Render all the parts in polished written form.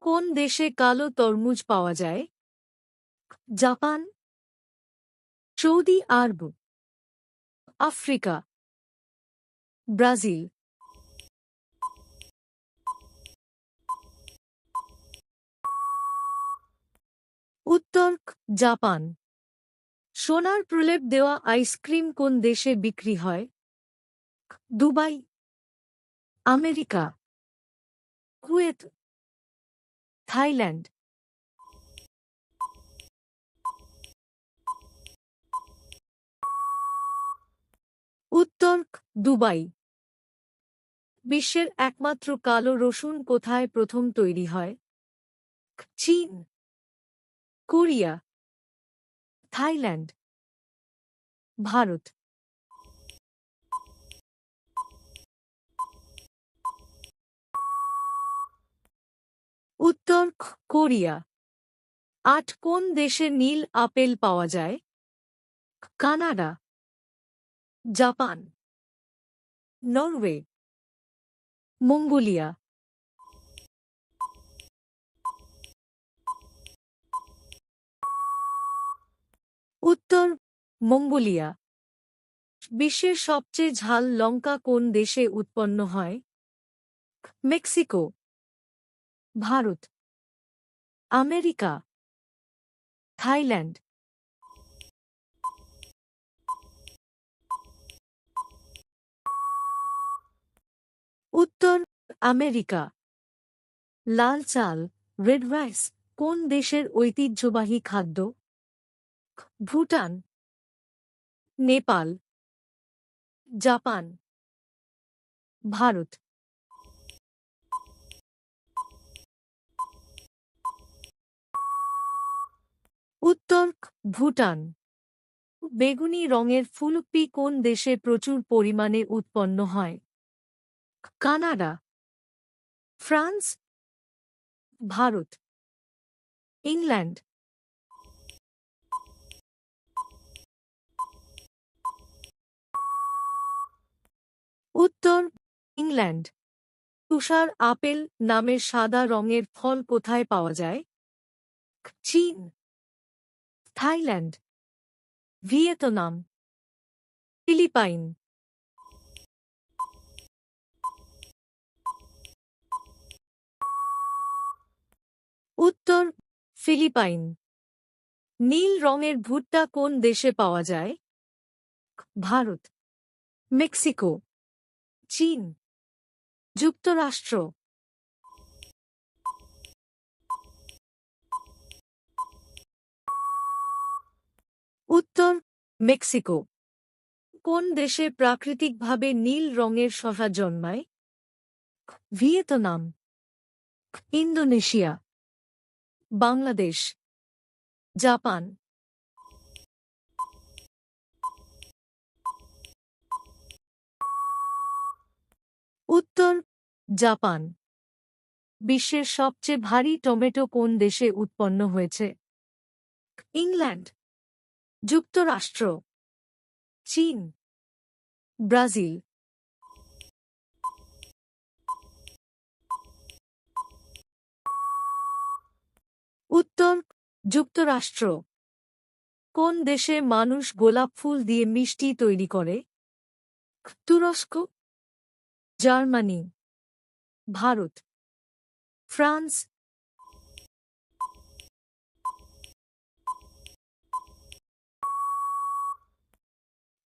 কোন দেশে কালো তরমুজ পাওয়া যায়? জাপান, সৌদি আরব, আফ্রিকা, ব্রাজিল। উত্তর জাপান। সোনার প্রলেপ দেওয়া আইসক্রিম কোন দেশে বিক্রি হয়? Dubai, America, Kuwait, Thailand. উত্তর দুবাই। বিশ্বের একমাত্র কালো রসুন কোথায় প্রথম তৈরি হয়? চীন, কোরিয়া, থাইল্যান্ড, ভারত। উত্তর কোরিয়া। কোন দেশে নীল আপেল পাওয়া যায়? Canada, Japan, Norway, Mongolia. উত্তর মঙ্গোলিয়া। বিশ্বের সবচেয়ে ঝাল লঙ্কা কোন দেশে উৎপন্ন হয়? Mexico, Bharat, America, Thailand. উত্তর আমেরিকা। লাল চাল, রেড রাইস কোন দেশের ঐতিহ্যবাহী খাদ্য? ভুটান, নেপাল, জাপান, ভারত। উত্তর ভুটান। বেগুনি রঙের ফুলকপি কোন দেশে প্রচুর পরিমাণে উৎপন্ন হয়? Canada, France, Bharat, England. উত্তর ইংল্যান্ড। তুষার আপেল নামের সাদা রঙের ফল কোথায় পাওয়া যায়? চীন, থাইল্যান্ড, ভিয়েতনাম, ফিলিপাইন। উত্তর ফিলিপাইন। নীল রঙের ভুট্টা কোন দেশে পাওয়া যায়? ভারত, মেক্সিকো, চীন, যুক্তরাষ্ট্র। উত্তর মেক্সিকো। কোন দেশে প্রাকৃতিকভাবে নীল রঙের শসা জন্মায়? Vietnam, Indonesia, Bangladesh, Japan. উত্তর জাপান। বিশ্বের সবচেয়ে ভারী টমেটো কোন দেশে উৎপন্ন হয়েছে? ইংল্যান্ড, যুক্তরাষ্ট্র, চীন, ব্রাজিল। উত্তর যুক্তরাষ্ট্র। কোন দেশে মানুষ গোলাপ ফুল দিয়ে মিষ্টি তৈরি করে? তুরস্ক, জার্মানি, ভারত, ফ্রান্স।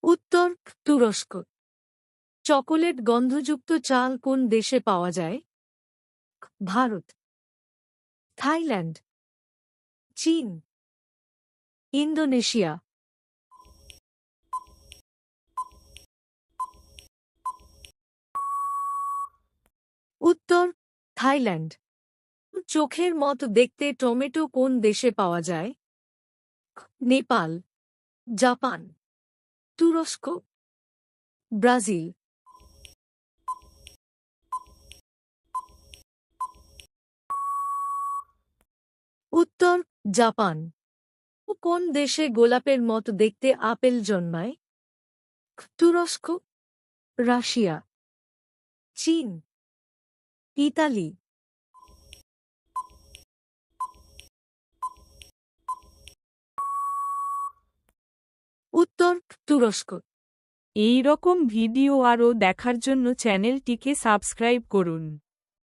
উত্তর তুরস্ক। চকোলেট গন্ধযুক্ত চাল কোন দেশে পাওয়া যায়? ভারত, থাইল্যান্ড, চীন, ইন্দোনেশিয়া। উত্তর থাইল্যান্ড। চোখের মতো দেখতে টমেটো কোন দেশে পাওয়া যায়? নেপাল, জাপান, তুরস্ক, ব্রাজিল। উত্তর জাপান। কোন দেশে গোলাপের মতো দেখতে আপেল জন্মায়? তুরস্ক, রাশিয়া, চীন, ইতালি। তুরস্ক। এই রকম ভিডিও আরও দেখার জন্য চ্যানেলটিকে সাবস্ক্রাইব করুন।